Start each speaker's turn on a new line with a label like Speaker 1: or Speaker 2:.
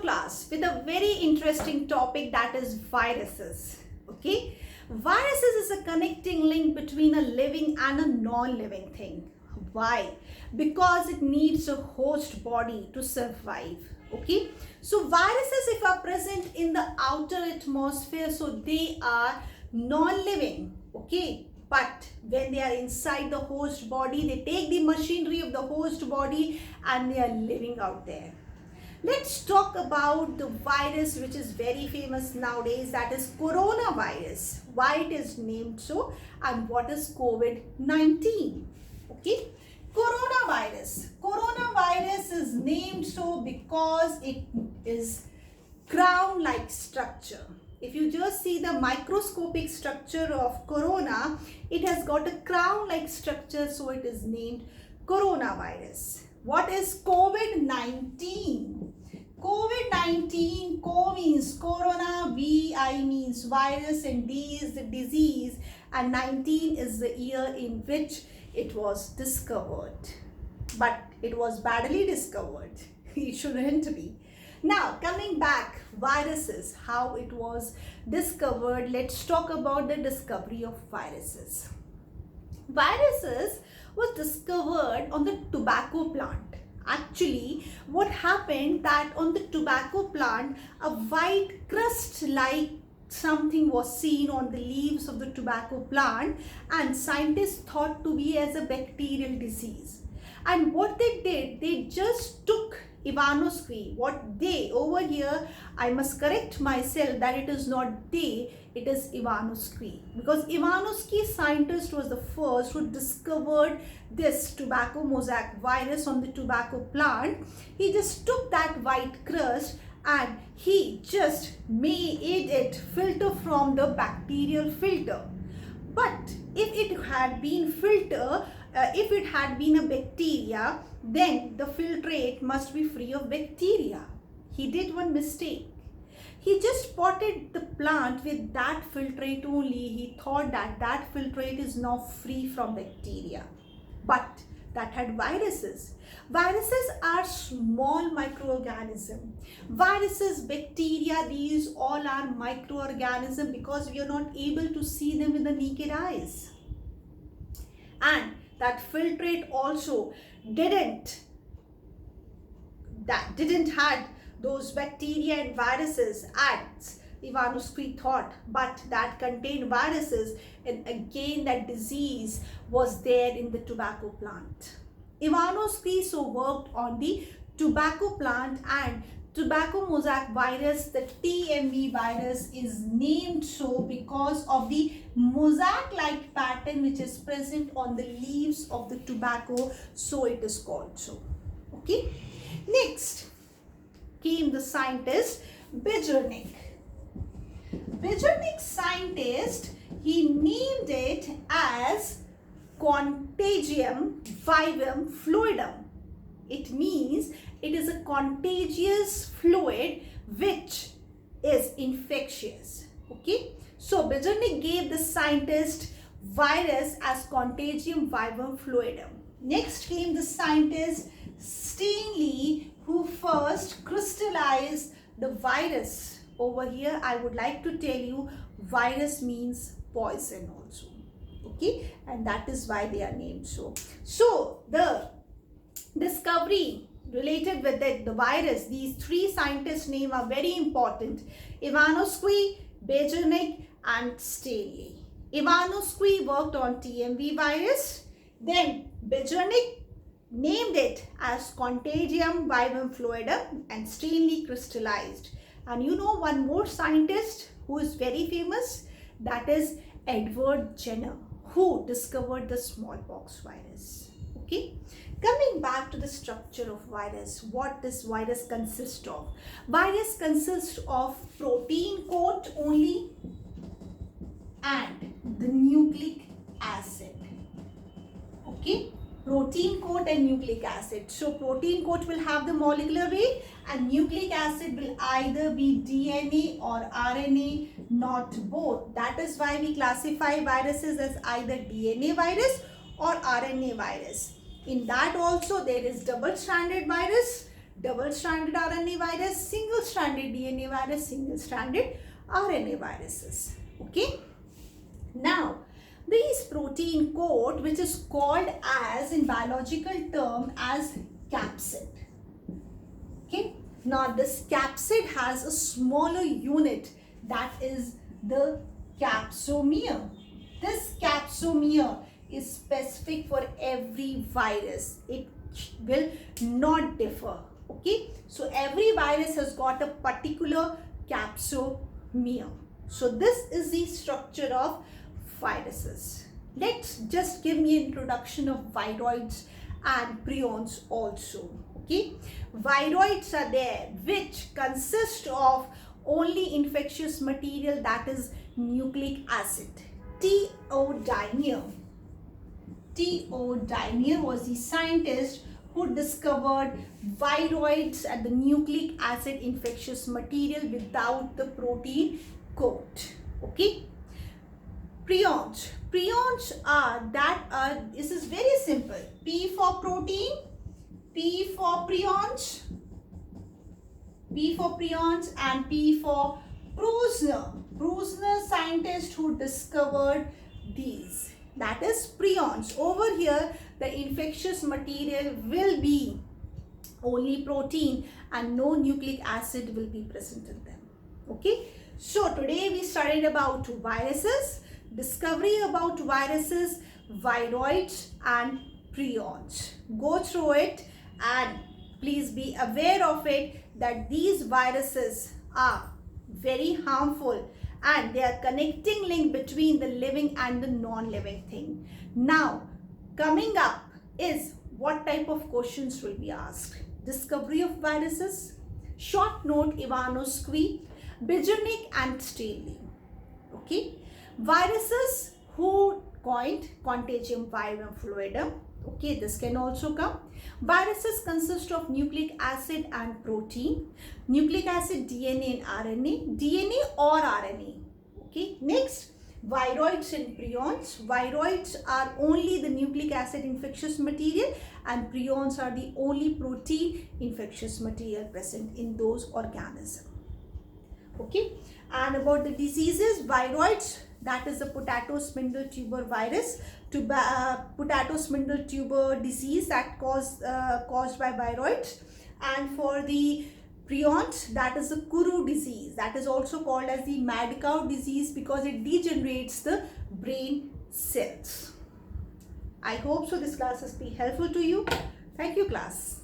Speaker 1: class with a very interesting topic, that is viruses. Okay, viruses is a connecting link between a living and a non-living thing. Why? Because it needs a host body to survive. Okay, so viruses, if are present in the outer atmosphere, so they are non-living. Okay, but when they are inside the host body, they take the machinery of the host body and they are living out there. Let's talk about the virus which is very famous nowadays, that is coronavirus. Why it is named so and what is COVID-19? Okay, coronavirus. Coronavirus is named so because it is crown-like structure. If you just see the microscopic structure of corona, it has got a crown-like structure, so it is named coronavirus. What is COVID-19? COVID-19, Co means corona, VI means virus, and D is the disease, and 19 is the year in which it was discovered. But it was badly discovered. It shouldn't be. Now, coming back, viruses, how it was discovered. Let's talk about the discovery of viruses. Viruses was discovered on the tobacco plant. Actually, what happened that on the tobacco plant, a white crust like something was seen on the leaves of the tobacco plant, and scientists thought to be as a bacterial disease. And what they did, they just took Ivanovsky. What they, over here I must correct myself that it is not they, it is Ivanovsky, because Ivanovsky scientist was the first who discovered this tobacco mosaic virus on the tobacco plant. He just took that white crust and he just made it filter from the bacterial filter. But if it had been if it had been a bacteria, then the filtrate must be free of bacteria. He did one mistake. He just potted the plant with that filtrate only. He thought that that filtrate is now free from bacteria. But that had viruses. Viruses are small microorganisms. Viruses, bacteria, these all are microorganisms because we are not able to see them with the naked eyes. And that filtrate also didn't had those bacteria and viruses as Ivanovsky thought, but that contained viruses, and again that disease was there in the tobacco plant. Ivanovsky so worked on the tobacco plant, and tobacco mosaic virus, the TMV virus, is named so because of the mosaic-like pattern which is present on the leaves of the tobacco, so it is called so. Okay. Next came the scientist Bejernik. Bejernik scientist, he named it as Contagium vivum fluidum. It means it is a contagious fluid which is infectious. Okay, so Bejernik gave the scientist virus as Contagium vivum fluidum. Next came the scientist Stanley, who first crystallized the virus. Over here I would like to tell you virus means poison also. Okay, and that is why they are named so. So the discovery related with the virus, these three scientists' names are very important: Ivanovsky, Bejernik, and Stanley. Ivanovsky worked on TMV virus, then Bejernik named it as Contagium vivum fluidum, and Stanley crystallized. And you know one more scientist who is very famous, that is Edward Jenner, who discovered the smallpox virus. Okay, coming back to the structure of virus, what this virus consists of? Virus consists of protein coat only and the nucleic acid. Okay, protein coat and nucleic acid. So protein coat will have the molecular weight and nucleic acid will either be DNA or RNA, not both. That is why we classify viruses as either DNA virus or RNA virus. In that also there is double-stranded virus, double-stranded RNA virus, single-stranded DNA virus, single-stranded RNA viruses. Okay. Now, these protein coat, which is called as in biological term as capsid. Okay. Now, this capsid has a smaller unit, that is the capsomere. This capsomere is specific for every virus. It will not differ. Okay. So, every virus has got a particular capsomere. So, this is the structure of viruses. Let's just give me an introduction of viroids and prions also. Okay, viroids are there which consist of only infectious material, that is nucleic acid. T.O. Dinier was the scientist who discovered viroids at the nucleic acid infectious material without the protein coat. Okay. Prions are this is very simple. P for protein, P for prions, and P for Prusner. Prusner, scientist who discovered these. That is prions. Over here, the infectious material will be only protein and no nucleic acid will be present in them. Okay. So today we studied about viruses, discovery about viruses, viroids and prions. Go through it and please be aware of it that these viruses are very harmful and they are connecting link between the living and the non-living thing. Now, coming up is what type of questions will be asked. Discovery of viruses, short note Ivanovsky, Bijernik and Staley. Okay. Viruses who coined Contagium vivum fluidum. Okay, this can also come. Viruses consist of nucleic acid and protein. Nucleic acid, DNA and RNA. DNA or RNA. Okay, next, viroids and prions. Viroids are only the nucleic acid infectious material and prions are the only protein infectious material present in those organisms. Okay, and about the diseases, viroids, that is the potato spindle tuber virus, potato spindle tuber disease that caused by viroids, and for the prions, that is the Kuru disease, that is also called as the mad cow disease because it degenerates the brain cells. I hope so this class has been helpful to you. Thank you, class.